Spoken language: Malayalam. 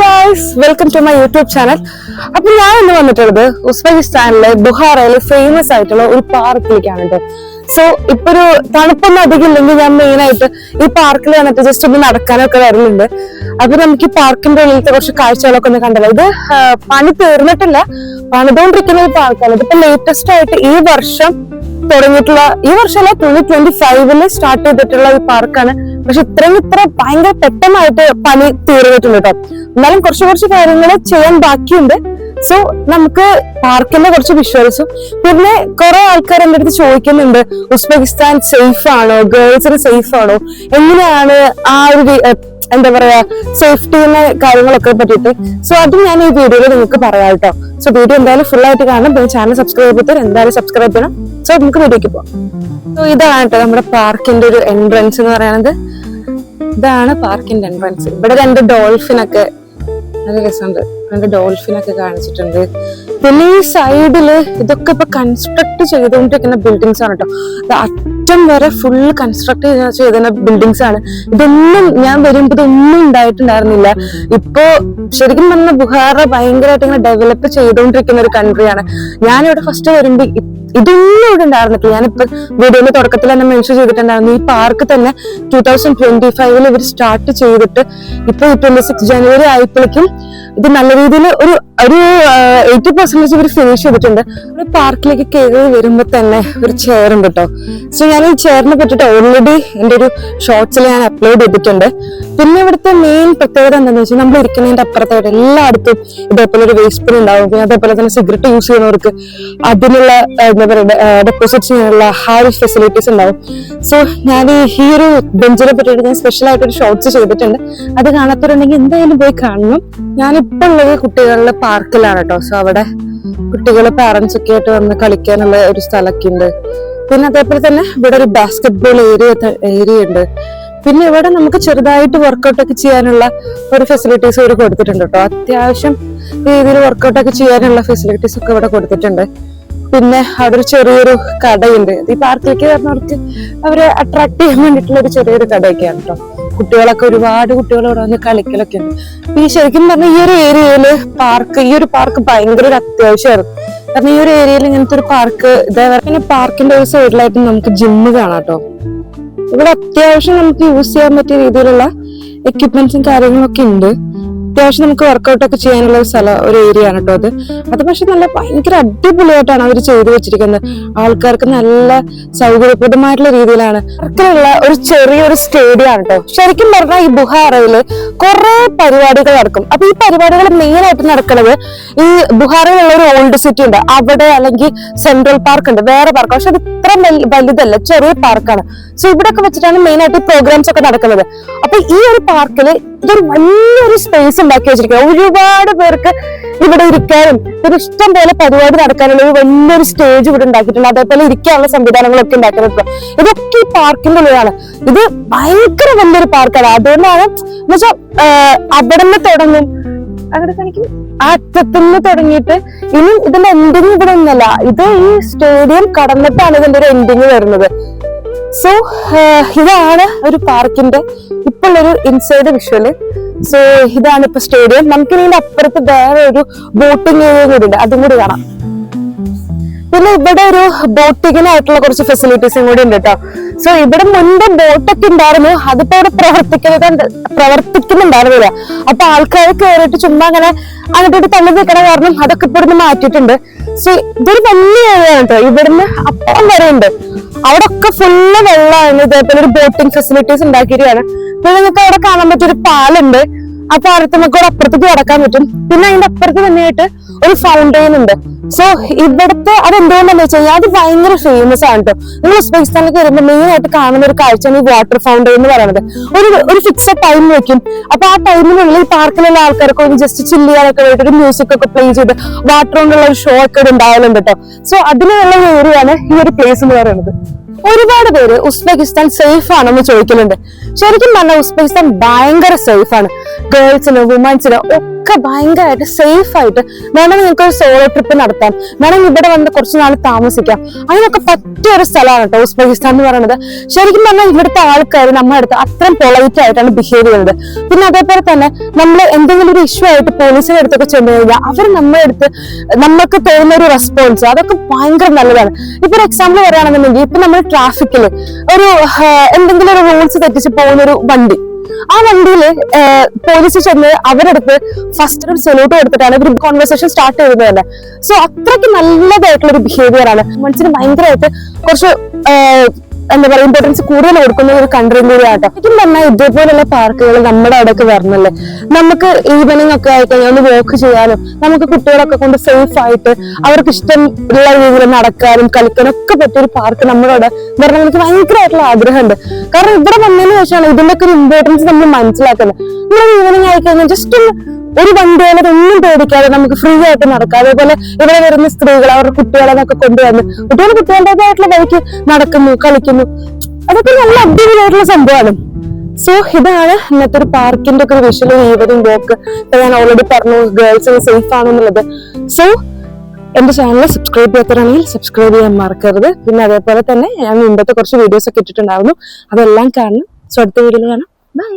Guys, welcome to my YouTube channel. അപ്പൊ ഞാൻ ഇന്ന് വന്നിട്ടുള്ളത് ഉസ്ബെക്കിസ്ഥാനിലെ ബുഹാറയിലെ ഫേമസ് ആയിട്ടുള്ള ഒരു പാർക്കിലേക്കാണ് കേട്ടോ. സോ ഇപ്പൊ ഒരു തണുപ്പൊന്നും അധികം ഇല്ലെങ്കിൽ ഞാൻ മെയിൻ ആയിട്ട് ഈ പാർക്കിൽ വന്നിട്ട് ജസ്റ്റ് ഒന്ന് നടക്കാനൊക്കെ വരുന്നുണ്ട്. അപ്പൊ നമുക്ക് ഈ പാർക്കിന്റെ ഉള്ളിലത്തെ കുറച്ച് കാഴ്ചകളൊക്കെ ഒന്ന് കണ്ടല്ലോ. ഇത് പണി തീർന്നിട്ടില്ല, പണിതുകൊണ്ടിരിക്കുന്ന ഒരു പാർക്കാണ്. ഇതിപ്പോ ലേറ്റസ്റ്റ് ആയിട്ട് ഈ വർഷം തുടങ്ങിയിട്ടുള്ള, ഈ വർഷമല്ല 2025 സ്റ്റാർട്ട് ചെയ്തിട്ടുള്ള ഈ പാർക്കാണ്. പക്ഷെ ഇത്ര ഭയങ്കര പെട്ടെന്നായിട്ട് പണി തീർന്നിട്ടുണ്ട് കേട്ടോ. എന്നാലും കുറച്ച് കാര്യങ്ങൾ ചെയ്യാൻ ബാക്കിയുണ്ട്. സോ നമുക്ക് പാർക്കിന്റെ കുറച്ച് വിഷ്വൽസും, പിന്നെ കുറെ ആൾക്കാർ എന്റെ അടുത്ത് ചോദിക്കുന്നുണ്ട് ഉസ്ബെക്കിസ്ഥാൻ സേഫ് ആണോ, ഗേൾസിന് സേഫ് ആണോ, എങ്ങനെയാണ് ആ ഒരു എന്താ പറയാ സേഫ്റ്റിന്റെ കാര്യങ്ങളൊക്കെ പറ്റിയിട്ട്. സോ അത് ഞാൻ ഈ വീഡിയോയിൽ നിങ്ങൾക്ക് പറയാം കേട്ടോ. സോ വീഡിയോ എന്തായാലും ഫുൾ ആയിട്ട് കാണണം. പിന്നെ ചാനൽ സബ്സ്ക്രൈബ് ചെയ്തിട്ട് എന്തായാലും സബ്സ്ക്രൈബ് ചെയ്യണം. സോ നമുക്ക് വീഡിയോക്ക് പോവാം. സോ ഇതാണ് കേട്ടോ നമ്മുടെ പാർക്കിന്റെ ഒരു എൻട്രൻസ് എന്ന് പറയുന്നത്. ഇതാണ് പാർക്കിന്റെ എൻട്രൻസ്. ഇവിടെ രണ്ട് ഡോൾഫിനൊക്കെ, നല്ല രസമുണ്ട്, രണ്ട് ഡോൾഫിനൊക്കെ കാണിച്ചിട്ടുണ്ട്. പിന്നെ ഈ സൈഡില് ഇതൊക്കെ ഇപ്പൊ കൺസ്ട്രക്ട് ചെയ്തുകൊണ്ടിരിക്കുന്ന ബിൽഡിങ്സ് ആണ് കേട്ടോ. അറ്റം വരെ ഫുൾ കൺസ്ട്രക്ട് ചെയ്ത ബിൽഡിങ്സ് ആണ്. ഇതൊന്നും ഞാൻ വരുമ്പോ ഇതൊന്നും ഉണ്ടായിട്ടുണ്ടായിരുന്നില്ല. ഇപ്പോ ശരിക്കും പറഞ്ഞ ബുഹാറ ഭയങ്കരമായിട്ട് ഇങ്ങനെ ഡെവലപ്പ് ചെയ്തുകൊണ്ടിരിക്കുന്ന ഒരു കൺട്രിയാണ്. ഞാനിവിടെ ഫസ്റ്റ് വരുമ്പോ ഇതൊന്നും ഇവിടെ ഉണ്ടായിരുന്നില്ല. ഞാനിപ്പോ വീഡിയോയുടെ തുടക്കത്തിൽ തന്നെ മെൻഷൻ ചെയ്തിട്ടുണ്ടായിരുന്നു. ഈ പാർക്ക് തന്നെ 2025 ഇവർ സ്റ്റാർട്ട് ചെയ്തിട്ട് ഇപ്പൊ 26 ജനുവരി ആയപ്പോഴേക്കും ഇത് നല്ല രീതിയിൽ ഒരു 80% ഇവർ ഫിനിഷ് ചെയ്തിട്ടുണ്ട്. ഒരു പാർക്കിലേക്ക് കയറി വരുമ്പോ തന്നെ ഒരു ചെയർ ഉണ്ട് കേട്ടോ. സോ ഞാൻ ഈ ചെയറിനെ പറ്റിട്ട് ഓൾറെഡി എന്റെ ഒരു ഷോർട്സിൽ ഞാൻ അപ്ലോഡ് ചെയ്തിട്ടുണ്ട്. പിന്നെ ഇവിടുത്തെ മെയിൻ പ്രത്യേകത എന്താണെന്ന് വെച്ചാൽ നമ്മൾ ഇരിക്കുന്നതിന്റെ അപ്പുറത്തായിട്ട് എല്ലായിടത്തും ഇതേപോലെ ഒരു വേസ്റ്റ് ബിൻ ഉണ്ടാവും. പിന്നെ അതേപോലെ തന്നെ സിഗരറ്റ് യൂസ് ചെയ്യുന്നവർക്ക് അതിനുള്ള എന്താ പറയുക ഡെപ്പോസിറ്റ് ചെയ്യാനുള്ള ആ ഒരു ഫെസിലിറ്റീസ് ഉണ്ടാവും. സോ ഞാൻ ഈ ഒരു ബെഞ്ചിനെ പറ്റിയിട്ട് ഞാൻ സ്പെഷ്യൽ ആയിട്ട് ഒരു ഷോർട്സ് ചെയ്തിട്ടുണ്ട്. അത് കാണാത്തവരുണ്ടെങ്കിൽ എന്തായാലും പോയി കാണണം. ഞാനിപ്പോ ഉള്ളത് കുട്ടികളുടെ പാർക്കിലാണ് കേട്ടോ. സോ അവിടെ കുട്ടികളെ പാരന്റ്സ് ഒക്കെ ആയിട്ട് വന്ന് കളിക്കാനുള്ള ഒരു സ്ഥലമൊക്കെ ഉണ്ട്. പിന്നെ അതേപോലെ തന്നെ ഇവിടെ ഒരു ബാസ്കറ്റ്ബോൾ ഏരിയ ഉണ്ട്. പിന്നെ ഇവിടെ നമുക്ക് ചെറുതായിട്ട് വർക്കൗട്ട് ഒക്കെ ചെയ്യാനുള്ള ഒരു ഫെസിലിറ്റീസ് ഇവിടെ കൊടുത്തിട്ടുണ്ട് കേട്ടോ. അത്യാവശ്യം രീതിയിൽ വർക്കൗട്ട് ഒക്കെ ചെയ്യാനുള്ള ഫെസിലിറ്റീസ് ഒക്കെ ഇവിടെ കൊടുത്തിട്ടുണ്ട്. പിന്നെ അവിടെ ഒരു ചെറിയൊരു കടയുണ്ട്. ഈ പാർക്കിലേക്ക് വരുന്നവർക്ക് അവരെ അട്രാക്ട് ചെയ്യാൻ വേണ്ടിയിട്ടുള്ള ഒരു ചെറിയൊരു കടയൊക്കെയാണ് കേട്ടോ. കുട്ടികളൊക്കെ ഒരുപാട് കുട്ടികൾ ഇവിടെ വന്ന് കളിക്കലൊക്കെ ഉണ്ട്. ഈ ശരിക്കും പറഞ്ഞാൽ ഈ ഒരു ഏരിയയില് ഈ ഒരു പാർക്ക് ഭയങ്കര ഒരു അത്യാവശ്യമായിരുന്നു. കാരണം ഈ ഒരു ഏരിയയിൽ ഇങ്ങനത്തെ ഒരു പാർക്ക് ഇതേപോലെ പാർക്കിന്റെ ഒരു സൈഡിലായിട്ട് നമുക്ക് ജിമ്മ് കാണാം കേട്ടോ. ഇവിടെ അത്യാവശ്യം നമുക്ക് യൂസ് ചെയ്യാൻ പറ്റിയ രീതിയിലുള്ള എക്യുപ്മെന്റ്സും കാര്യങ്ങളൊക്കെ ഉണ്ട്. അത്യാവശ്യം നമുക്ക് വർക്കൗട്ട് ഒക്കെ ചെയ്യാനുള്ള ഒരു ഏരിയ ആണ് കേട്ടോ അത് പക്ഷെ നല്ല ഭയങ്കര അടിപൊളിയായിട്ടാണ് അവർ ചെയ്തു വെച്ചിരിക്കുന്നത്. ആൾക്കാർക്ക് നല്ല സൗകര്യപ്രദമായിട്ടുള്ള രീതിയിലാണ്. പാർക്കിലുള്ള ഒരു ചെറിയൊരു സ്റ്റേഡിയം ആണ് കേട്ടോ. ശരിക്കും പറഞ്ഞാൽ ഈ ബുഹാറയില് കുറെ പരിപാടികൾ നടക്കും. അപ്പൊ ഈ പരിപാടികൾ മെയിൻ ആയിട്ട് നടക്കുന്നത് ഈ ബുഹാറയിലുള്ള ഒരു ഓൾഡ് സിറ്റി ഉണ്ട് അവിടെ, അല്ലെങ്കിൽ സെൻട്രൽ പാർക്ക് ഉണ്ട്, വേറെ പാർക്ക്. പക്ഷെ അത് ഇത്ര വലുതല്ല, ചെറിയ പാർക്കാണ്. സോ ഇവിടെ ഒക്കെ വെച്ചിട്ടാണ് മെയിൻ ആയിട്ട് പ്രോഗ്രാംസ് ഒക്കെ നടക്കുന്നത്. അപ്പൊ ഈ ഒരു പാർക്കില് ഇതൊരു വലിയൊരു സ്പേസ് ഉണ്ടാക്കി വെച്ചിരിക്കുക. ഒരുപാട് പേർക്ക് ഇവിടെ ഇരിക്കാനും ഒരു ഇഷ്ടം പോലെ പരിപാടി നടക്കാനുള്ള ഒരു വലിയൊരു സ്റ്റേജ് ഇവിടെ ഉണ്ടാക്കിയിട്ടുണ്ട്. അതേപോലെ ഇരിക്കാനുള്ള സംവിധാനങ്ങളൊക്കെ ഉണ്ടാക്കിയിട്ടുണ്ട്. ഇതൊക്കെ ഈ പാർക്കിന്റെ ഉള്ളിലാണ്. ഇത് ഭയങ്കര വലിയൊരു പാർക്കാണ്. അതുകൊണ്ടാണ് എന്നുവെച്ചാൽ അവിടെ നിന്ന് തുടങ്ങും, അവിടെ കാണിക്കും, ആ അറ്റത്തുനിന്ന് തുടങ്ങിയിട്ട് ഇനി ഇതിന്റെ എൻഡിങ് ഇവിടെ ഒന്നല്ല. ഇത് ഈ സ്റ്റേഡിയം കടന്നിട്ടാണ് ഇതിന്റെ ഒരു എൻഡിങ് വരുന്നത്. സോ ഇതാണ് ഒരു പാർക്കിന്റെ ഇപ്പോഴൊരു ഇൻസൈഡ് വിഷ്വല്. സോ ഇതാണ് ഇപ്പൊ സ്റ്റേഡിയം. നമുക്ക് ഇതിന്റെ അപ്പുറത്ത് വേറെ ഒരു ബോട്ടിംഗ് ഏരിയ കൂടി ഉണ്ട്, അതും കൂടി കാണാം. പിന്നെ ഇവിടെ ഒരു ബോട്ടിങ്ങിനായിട്ടുള്ള കുറച്ച് ഫെസിലിറ്റീസും കൂടി ഉണ്ട് കേട്ടോ. സോ ഇവിടെ മുൻപ് ബോട്ടൊക്കെ ഉണ്ടായിരുന്നു, അതിപ്പോ ഇവിടെ പ്രവർത്തിക്കുന്നുണ്ടായിരുന്നില്ല. അപ്പൊ ആൾക്കാർ കയറിയിട്ട് ചുമ്മാ അങ്ങനെ അങ്ങോട്ട് തള്ളി നിൽക്കണ കാരണം അതൊക്കെ ഇപ്പൊ ഇവിടുന്ന് മാറ്റിയിട്ടുണ്ട്. സോ ഇതൊരു വലിയ ഏരിയ ആണ് കേട്ടോ. ഇവിടുന്ന് അപ്പം വരെ ഉണ്ട്. അവിടെ ഒക്കെ ഫുള്ള് വെള്ളമാണ്. ഇതേപോലെ ഒരു ബോട്ടിംഗ് ഫെസിലിറ്റീസ് ഉണ്ടാക്കിയിരിക്കുകയാണ്. പിന്നെ നിങ്ങൾക്ക് അവിടെ കാണാൻ പറ്റിയൊരു പാലുണ്ട്. ആ പാലത്ത് നമുക്ക് ഒരു അപ്പുറത്തേക്ക് കിടക്കാൻ പറ്റും. പിന്നെ അതിന്റെ അപ്പുറത്ത് തന്നെയായിട്ട് ഒരു ഫൗണ്ടെയിൻ ഉണ്ട്. സോ ഇവിടുത്തെ അതെന്തുകൊണ്ടെന്ന് വെച്ച് കഴിഞ്ഞാൽ അത് ഭയങ്കര ഫേമസ് ആണ് കേട്ടോ. നിങ്ങൾ ഉസ്ബെക്കിസ്ഥാനിലേക്ക് വരുമ്പോൾ മെയിൻ ആയിട്ട് കാണുന്ന ഒരു കാഴ്ചയാണ് ഈ വാട്ടർ ഫൗണ്ടെയിൻ എന്ന് പറയുന്നത്. ഒരു ഫിക്സഡ് ടൈം വെക്കും. അപ്പൊ ആ ടൈമിനുള്ളിൽ ഈ പാർക്കിലുള്ള ആൾക്കാർക്ക് ഒന്ന് ജസ്റ്റ് ചില്ല് ചെയ്യാനൊക്കെ വേണ്ടിയിട്ട് ഒരു മ്യൂസിക് ഒക്കെ പ്ലേ ചെയ്ത് വാട്ടർ കൊണ്ടുള്ള ഒരു ഷോ ഒക്കെ ഉണ്ടാവലുണ്ട് കേട്ടോ. സോ അതിനുള്ള ഏരിയയാണ് ഈ ഒരു പ്ലേസ് എന്ന് പറയുന്നത്. ഒരുപാട് പേര് ഉസ്ബെക്കിസ്ഥാൻ സേഫ് ആണെന്ന് ചോദിക്കലുണ്ട്. ശരിക്കും പറഞ്ഞാൽ ഉസ്ബെക്കിസ്ഥാൻ ഭയങ്കര സേഫ് ആണ്. ഗേൾസിന്, വുമൻസിന് ഒക്കെ ഭയങ്കരമായിട്ട് സേഫ് ആയിട്ട് വേണമെങ്കിൽ നിങ്ങൾക്ക് ഒരു സോളോ ട്രിപ്പ് നടത്താം, വേണമെങ്കിൽ ഇവിടെ വന്ന് കുറച്ച് നാൾ താമസിക്കാം, അതിനൊക്കെ പറ്റിയ ഒരു സ്ഥലമാണ് കേട്ടോ ഉസ്ബെക്കിസ്ഥാൻ എന്ന് പറയുന്നത്. ശരിക്കും പറഞ്ഞാൽ ഇവിടുത്തെ ആൾക്കാർ നമ്മുടെ അടുത്ത് അത്രയും പൊളൈറ്റ് ആയിട്ടാണ് ബിഹേവ് ചെയ്യുന്നത്. പിന്നെ അതേപോലെ തന്നെ നമ്മൾ എന്തെങ്കിലും ഒരു ഇഷ്യൂ ആയിട്ട് പോലീസിന്റെ അടുത്തൊക്കെ ചെന്ന് കഴിഞ്ഞാൽ അവർ നമ്മുടെ അടുത്ത് നമുക്ക് തരുന്ന ഒരു റെസ്പോൺസ് അതൊക്കെ ഭയങ്കര നല്ലതാണ്. ഇപ്പൊ ഒരു എക്സാമ്പിൾ പറയുകയാണെന്നുണ്ടെങ്കിൽ ഇപ്പൊ നമ്മൾ ട്രാഫിക്കിൽ ഒരു എന്തെങ്കിലും ഒരു റൂൾസ് തെറ്റിച്ച് പോകുന്ന ഒരു വണ്ടി, ആ വണ്ടിയില് പോലീസ് ചെന്ന് അവരെടുത്ത് ഫസ്റ്റ് ഒരു സല്യൂട്ട് കൊടുത്തിട്ടാണ് ഒരു കോൺവെർസേഷൻ സ്റ്റാർട്ട് ചെയ്തത് തന്നെ. സോ അത്രയ്ക്ക് നല്ലതായിട്ടുള്ള ഒരു ബിഹേവിയർ ആണ്. മനസ്സിന് ഭയങ്കരമായിട്ട് കുറച്ച് എന്താ പറയുക ഇമ്പോർട്ടൻസ് കൂടുതൽ കൊടുക്കുന്ന ഒരു കൺട്രിയും കൂടിയാട്ടോ. ശരിക്കും പറഞ്ഞാൽ ഇതേപോലെയുള്ള പാർക്കുകൾ നമ്മുടെ അവിടെയൊക്കെ വരണല്ലേ, നമുക്ക് ഈവനിങ് ഒക്കെ ആയിക്കഴിഞ്ഞാൽ ഒന്ന് വോക്ക് ചെയ്യാനും നമുക്ക് കുട്ടികളൊക്കെ കൊണ്ട് സേഫ് ആയിട്ട് അവർക്ക് ഇഷ്ടമുള്ള രീതിയിൽ നടക്കാനും കളിക്കാനും ഒക്കെ പറ്റിയൊരു പാർക്ക് നമ്മുടെ അവിടെ വരണം. എനിക്ക് ഭയങ്കരമായിട്ടുള്ള ആഗ്രഹമുണ്ട്. കാരണം ഇവിടെ വന്നതിന് ശേഷമാണ് ഇതിന്റെയൊക്കെ ഒരു ഇമ്പോർട്ടൻസ് നമ്മൾ മനസ്സിലാക്കുന്നത്. നമ്മൾ ഈവനിങ് ആയിക്കഴിഞ്ഞാൽ ജസ്റ്റ് ഒരു വണ്ടികളെ ഒന്നും പേടിക്കാതെ നമുക്ക് ഫ്രീ ആയിട്ട് നടക്കാം. അതേപോലെ ഇവിടെ വരുന്ന സ്ത്രീകൾ അവരുടെ കുട്ടികളെന്നൊക്കെ കൊണ്ടുവന്ന് കുട്ടികളുടേതായിട്ടുള്ള വഴിക്ക് നടക്കുന്നു, കളിക്കുന്നു, അതൊക്കെ നല്ല അടിപൊളിയായിട്ടുള്ള സംഭവമാണ്. സോ ഇതാണ് ഇന്നത്തെ ഒരു പാർക്കിന്റെ ഒക്കെ ഒരു വിഷ്വൽ ഈവനിങ് വോക്ക്. ഞാൻ ഓൾറെഡി പറഞ്ഞു ഗേൾസിന് സേഫ് ആണെന്നുള്ളത്. സോ എന്റെ ചാനൽ സബ്സ്ക്രൈബ് ചെയ്യാത്തവരാണെങ്കിൽ സബ്സ്ക്രൈബ് ചെയ്യാൻ മറക്കരുത്. പിന്നെ അതേപോലെ തന്നെ ഞാൻ മുമ്പത്തെ കുറച്ച് വീഡിയോസ് ഒക്കെ ഇട്ടിട്ടുണ്ടായിരുന്നു, അതെല്ലാം കാണണം. സോ അടുത്ത വീഡിയോയിൽ കാണാം. ബൈ.